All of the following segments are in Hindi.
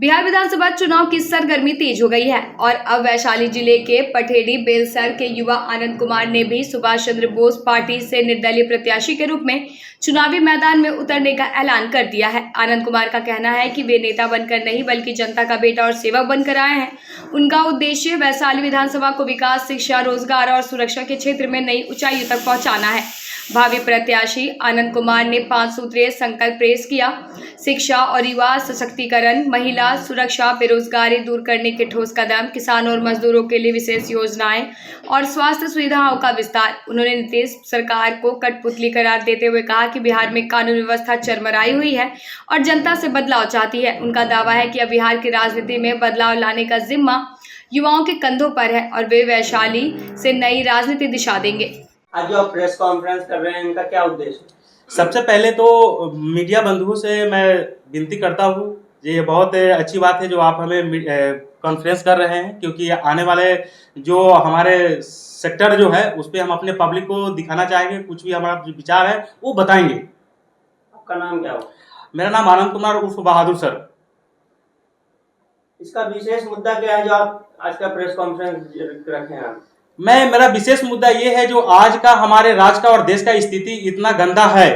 बिहार विधानसभा चुनाव की सरगर्मी तेज हो गई है और अब वैशाली जिले के पटेढ़ी बेलसर के युवा आनंद कुमार ने भी सुभाष चंद्र बोस पार्टी से निर्दलीय प्रत्याशी के रूप में चुनावी मैदान में उतरने का ऐलान कर दिया है। आनंद कुमार का कहना है कि वे नेता बनकर नहीं बल्कि जनता का बेटा और सेवक बनकर आए हैं। उनका उद्देश्य वैशाली विधानसभा को विकास, शिक्षा, रोजगार और सुरक्षा के क्षेत्र में नई ऊंचाइयों तक पहुंचाना है। भावी प्रत्याशी आनंद कुमार ने 5 सूत्रीय संकल्प पेश किया। शिक्षा और युवा सशक्तिकरण, महिला सुरक्षा, बेरोजगारी दूर करने के ठोस कदम, किसानों और मजदूरों के लिए विशेष योजनाएं और स्वास्थ्य सुविधाओं का विस्तार। उन्होंने नीतीश सरकार को कठपुतली करार देते हुए कहा कि बिहार में कानून व्यवस्था चरमराई हुई है और जनता से बदलाव चाहती है। उनका दावा है कि अब बिहार की राजनीति में बदलाव लाने का जिम्मा युवाओं के कंधों पर है और वे वैशाली से नई राजनीति दिशा देंगे। आज जो आप प्रेस कॉन्फ्रेंस कर रहे हैं, इनका क्या उद्देश्य है? सबसे पहले तो मीडिया बंधुओं से मैं विनती करता हूँ, ये बहुत अच्छी बात है जो आप हमें कॉन्फ्रेंस कर रहे हैं, क्योंकि आने वाले जो हमारे सेक्टर जो है उस पर हम अपने पब्लिक को दिखाना चाहेंगे, कुछ भी हमारा जो विचार है वो बताएंगे। आपका नाम क्या हो? मेरा नाम आनंद कुमार उर्फ बहादुर सर। इसका विशेष मुद्दा क्या है जो आप आज का प्रेस कॉन्फ्रेंस रखे हैं? मेरा विशेष मुद्दा ये है जो आज का हमारे राज्य का और देश का स्थिति इतना गंदा है।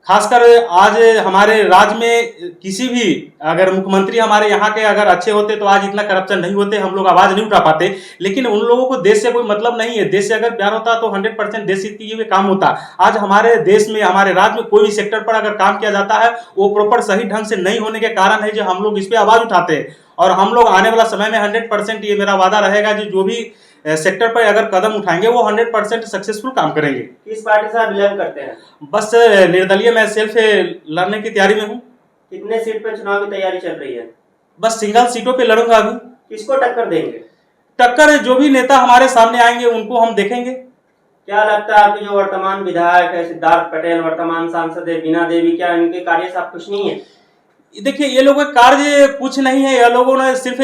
खासकर आज हमारे राज्य में किसी भी अगर मुख्यमंत्री हमारे यहाँ के अगर अच्छे होते तो आज इतना करप्शन नहीं होते, हम लोग आवाज नहीं उठा पाते। लेकिन उन लोगों को देश से कोई मतलब नहीं है। देश से अगर प्यार होता तो 100% देश हित के लिए काम होता। आज हमारे देश में, हमारे राज्य में कोई भी सेक्टर पर अगर काम किया जाता है वो प्रॉपर सही ढंग से नहीं होने के कारण है जो हम लोग इस पर आवाज उठाते हैं। और हम लोग आने वाला समय में 100% ये मेरा वादा रहेगा जो भी सेक्टर पर अगर कदम उठाएंगे वो 100% सक्सेसफुल काम करेंगे। किस पार्टी से आप बिलोंग करते हैं? बस निर्दलीय मैं सेल्फ लड़ने की तैयारी में हूँ। कितने सीट पे चुनाव की तैयारी चल रही है? बस सिंगल सीटों पे लड़ूंगा अभी। किसको टक्कर देंगे? टक्कर जो भी नेता हमारे सामने आएंगे उनको हम देखेंगे। क्या लगता है आपके जो वर्तमान विधायक है सिद्धार्थ पटेल, वर्तमान सांसद है बीना देवी, क्या इनके कार्य से आप खुश नहीं है? देखिए, ये लोगों का कार्य कुछ नहीं है। ये लोगों ने सिर्फ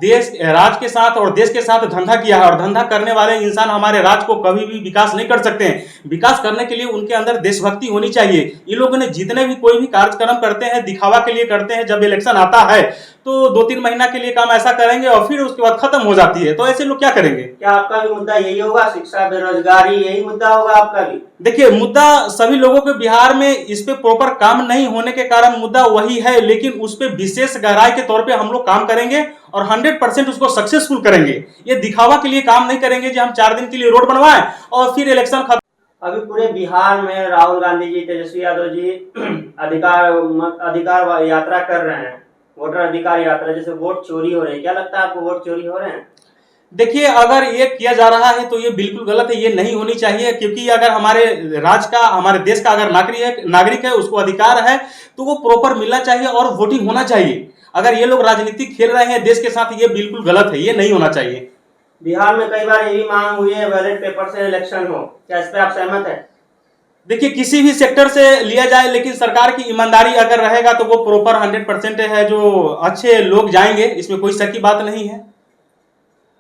देश राज्य के साथ और देश के साथ धंधा किया है और धंधा करने वाले इंसान हमारे राज्य को कभी भी विकास नहीं कर सकते हैं। विकास करने के लिए उनके अंदर देशभक्ति होनी चाहिए। ये लोगों ने जितने भी कोई भी कार्यक्रम करते हैं दिखावा के लिए करते हैं। जब इलेक्शन आता है तो 2-3 महीना के लिए काम ऐसा करेंगे और फिर उसके बाद खत्म हो जाती है। तो ऐसे लोग क्या करेंगे? क्या आपका भी मुद्दा यही होगा? शिक्षा, बेरोजगारी, यही मुद्दा होगा आपका भी? देखिए, मुद्दा सभी लोगों के बिहार में इस पे प्रॉपर काम नहीं होने के कारण मुद्दा वही है, लेकिन उस पे विशेष गहराई के तौर पे हम लोग काम करेंगे और 100% उसको सक्सेसफुल करेंगे। ये दिखावा के लिए काम नहीं करेंगे जो हम 4 दिन के लिए रोड बनवाएं और फिर इलेक्शन खत्म। अभी पूरे बिहार में राहुल गांधी जी, तेजस्वी यादव जी अधिकार यात्रा कर रहे हैं, वोटर अधिकार यात्रा, जैसे वोट चोरी हो रही है। क्या लगता है आपको, वोट चोरी हो रहे हैं? देखिए, अगर ये किया जा रहा है तो ये बिल्कुल गलत है। ये नहीं होनी चाहिए, क्योंकि अगर हमारे राज्य का, हमारे देश का अगर नागरिक है उसको अधिकार है तो वो प्रॉपर मिलना चाहिए और वोटिंग होना चाहिए। अगर ये लोग राजनीति खेल रहे हैं देश के साथ, ये बिल्कुल गलत है, ये नहीं होना चाहिए। बिहार में कई बार ये भी मांग हुई है बैलेट पेपर से इलेक्शन हो, क्या इस पे आप सहमत है? देखिए, किसी भी सेक्टर से लिया जाए, लेकिन सरकार की ईमानदारी अगर रहेगा तो वो प्रॉपर 100% है जो अच्छे लोग जाएंगे, इसमें कोई शक की बात नहीं है।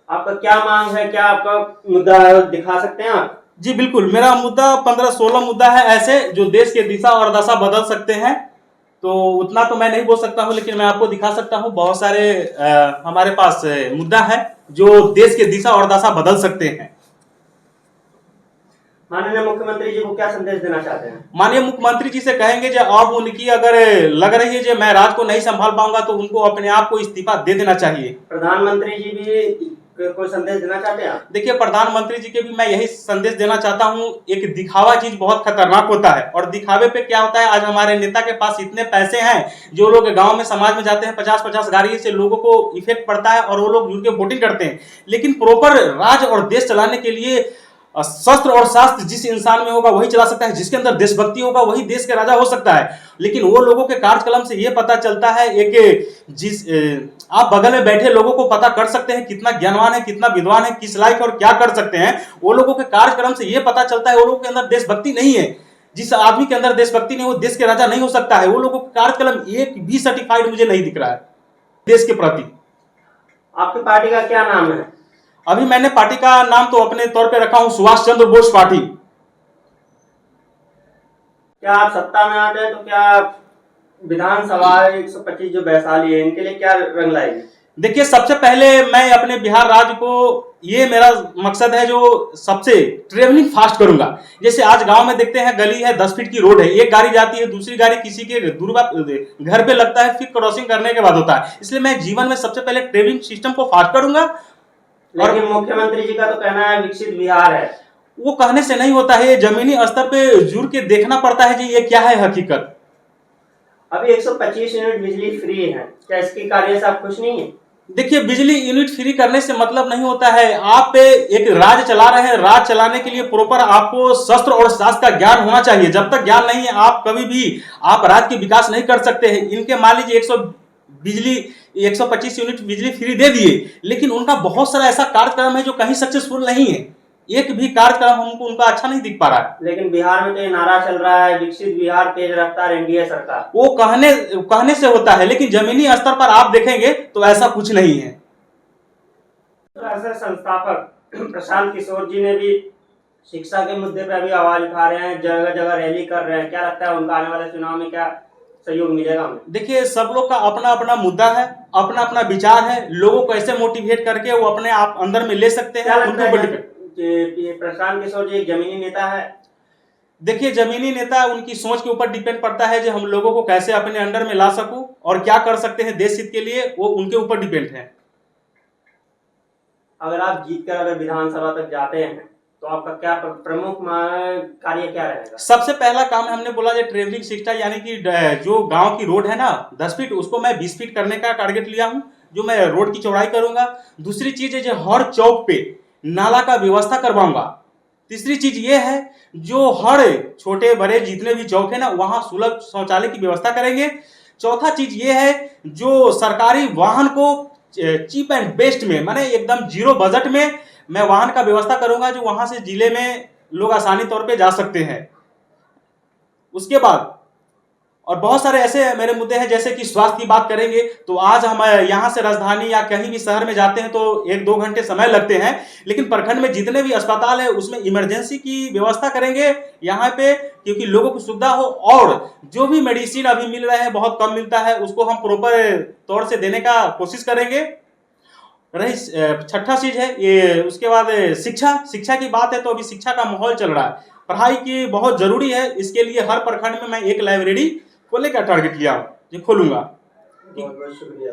आपका क्या मांग है, क्या आपका मुद्दा दिखा सकते हैं आप? जी बिल्कुल, मेरा मुद्दा 15-16 मुद्दा है ऐसे जो देश के दिशा और दशा बदल सकते हैं। तो उतना तो मैं नहीं बोल सकता हूं, लेकिन मैं आपको दिखा सकता हूं बहुत सारे हमारे पास मुद्दा है जो देश के दिशा और दशा बदल सकते हैं। माननीय मुख्यमंत्री जी को क्या संदेश देना चाहते हैं? माननीय मुख्यमंत्री जी से कहेंगे जो अब उनकी अगर लग रही है जो मैं राज्य को नहीं संभाल पाऊंगा तो उनको अपने आप को इस्तीफा दे देना चाहिए। प्रधानमंत्री जी भी कोई संदेश देना चाहते हैं? देखिए, प्रधानमंत्री जी के भी मैं यही संदेश देना चाहता हूं। एक दिखावा चीज बहुत खतरनाक होता है और दिखावे पे क्या होता है, आज हमारे नेता के पास इतने पैसे हैं, जो लोग गांव में समाज में जाते हैं 50-50 गाड़ी से लोगों को इफेक्ट पड़ता है और वो लोग जुड़ के वोटिंग करते हैं। लेकिन प्रॉपर राज्य और देश चलाने के लिए शस्त्र और शास्त्र जिस इंसान में होगा वही चला सकता है, जिसके अंदर देशभक्ति होगा वही देश के राजा हो सकता है। लेकिन वो लोगों के कार्यक्रम से ये पता चलता है, आप बगल में बैठे लोगों को पता कर सकते हैं कितना ज्ञानवान है, कितना विद्वान है, किस लायक और क्या कर सकते हैं। वो लोगों के कार्यक्रम से ये पता चलता है वो लोगों के अंदर देशभक्ति नहीं है। जिस आदमी के अंदर देशभक्ति नहीं, वो देश के राजा नहीं हो सकता है। वो लोगों का कार्यक्रम एक भी सर्टिफाइड मुझे नहीं दिख रहा है देश के प्रति। आपकी पार्टी का क्या नाम है? अभी मैंने पार्टी का नाम तो अपने तौर पे रखा हूं सुभाष चंद्र बोस पार्टी। क्या आप सत्ता में आते हैं तो क्या विधानसभा 125 जो वैशाली है, इनके लिए क्या रंग लाएगी? देखिए, सबसे पहले मैं अपने बिहार राज्य को, ये मेरा मकसद है, जो सबसे ट्रेवलिंग फास्ट करूंगा। जैसे आज गांव में देखते हैं, गली है, 10 फीट की रोड है, एक गाड़ी जाती है, दूसरी गाड़ी किसी के घर पे लगता है, फिर क्रॉसिंग करने के बाद होता है। इसलिए मैं जीवन में सबसे पहले ट्रेवलिंग सिस्टम को फास्ट करूंगा। लेकिन मुख्यमंत्री जी का तो कहना है विकसित बिहार है। वो कहने से नहीं होता है, जमीनी स्तर पे जुड़ के देखना पड़ता है जी, ये क्या है हकीकत। अभी 125 यूनिट बिजली फ्री है, क्या इसकी कार्य से आप खुश नहीं है? देखिए, बिजली यूनिट फ्री करने से मतलब नहीं होता है। आप एक राज्य चला रहे हैं, राज्य चलाने के लिए प्रॉपर आपको शस्त्र और शास्त्र का ज्ञान होना चाहिए। जब तक ज्ञान नहीं है, आप कभी भी आप राज्य के विकास नहीं कर सकते हैं। इनके मान लीजिए 125 यूनिट बिजली फ्री दे दिए, लेकिन उनका बहुत सारा ऐसा कार्यक्रम है जो कहीं सक्सेसफुल नहीं है। एक भी कार्यक्रम हमको उनका अच्छा नहीं दिख पा रहा है। लेकिन बिहार में तो ये नारा चल रहा है, विकसित बिहार तेज रफ्तार एनडीए सरकार। वो कहने से होता है, लेकिन जमीनी स्तर पर आप देखेंगे तो ऐसा कुछ नहीं है। संस्थापक प्रशांत किशोर जी ने भी शिक्षा के मुद्दे पर भी आवाज उठा रहे हैं, जगह जगह रैली कर रहे हैं। क्या लगता है उनका आने वाले चुनाव में क्या सहयोग मिलेगा हमें? देखिए, सब लोग का अपना अपना मुद्दा है, अपना अपना विचार है। लोगों को ऐसे मोटिवेट करके वो अपने आप अंदर में ले सकते हैं। उनके ऊपर डिपेंड। प्रशांत किशोर जी एक जमीनी नेता है। देखिए, जमीनी नेता, उनकी सोच के ऊपर डिपेंड पड़ता है, जो हम लोगों को कैसे अपने अंडर में ला सकूं और क्या कर सकते हैं देश हित के लिए, वो उनके ऊपर डिपेंड है। अगर आप जीतकर अगर विधानसभा तक जाते हैं तो आपका क्या प्रमुख कार्य क्या रहेगा? सबसे पहला काम है, हमने बोला, जो ट्रेवलिंग सिस्टम, यानी कि जो गांव की रोड है ना 10 फीट, उसको मैं 20 फीट करने का टारगेट लिया हूं, जो मैं रोड की चौड़ाई करूंगा। दूसरी चीज है, जो हर चौक पे नाला का व्यवस्था करवाऊंगा। तीसरी चीज ये है, जो हर छोटे बड़े जितने भी चौक है ना, वहां सुलभ शौचालय की व्यवस्था करेंगे। चौथा चीज ये है, जो सरकारी वाहन को चीप एंड बेस्ट में, माने एकदम जीरो बजट में मैं वाहन का व्यवस्था करूंगा, जो वहां से जिले में लोग आसानी तौर पे जा सकते हैं। उसके बाद और बहुत सारे ऐसे मेरे मुद्दे हैं, जैसे कि स्वास्थ्य की बात करेंगे तो आज हम यहाँ से राजधानी या कहीं भी शहर में जाते हैं तो 1-2 घंटे समय लगते हैं, लेकिन प्रखंड में जितने भी अस्पताल है उसमें इमरजेंसी की व्यवस्था करेंगे यहाँ पे, क्योंकि लोगों को सुविधा हो। और जो भी मेडिसिन अभी मिल रहे हैं, बहुत कम मिलता है, उसको हम प्रॉपर तौर से देने का कोशिश करेंगे। रही छठा चीज है ये, उसके बाद शिक्षा की बात है तो अभी शिक्षा का माहौल चल रहा है, पढ़ाई की बहुत जरूरी है। इसके लिए हर प्रखंड में मैं एक लाइब्रेरी खोलने का टारगेट लिया हूँ, जो खोलूंगा। बहुत बहुत शुक्रिया।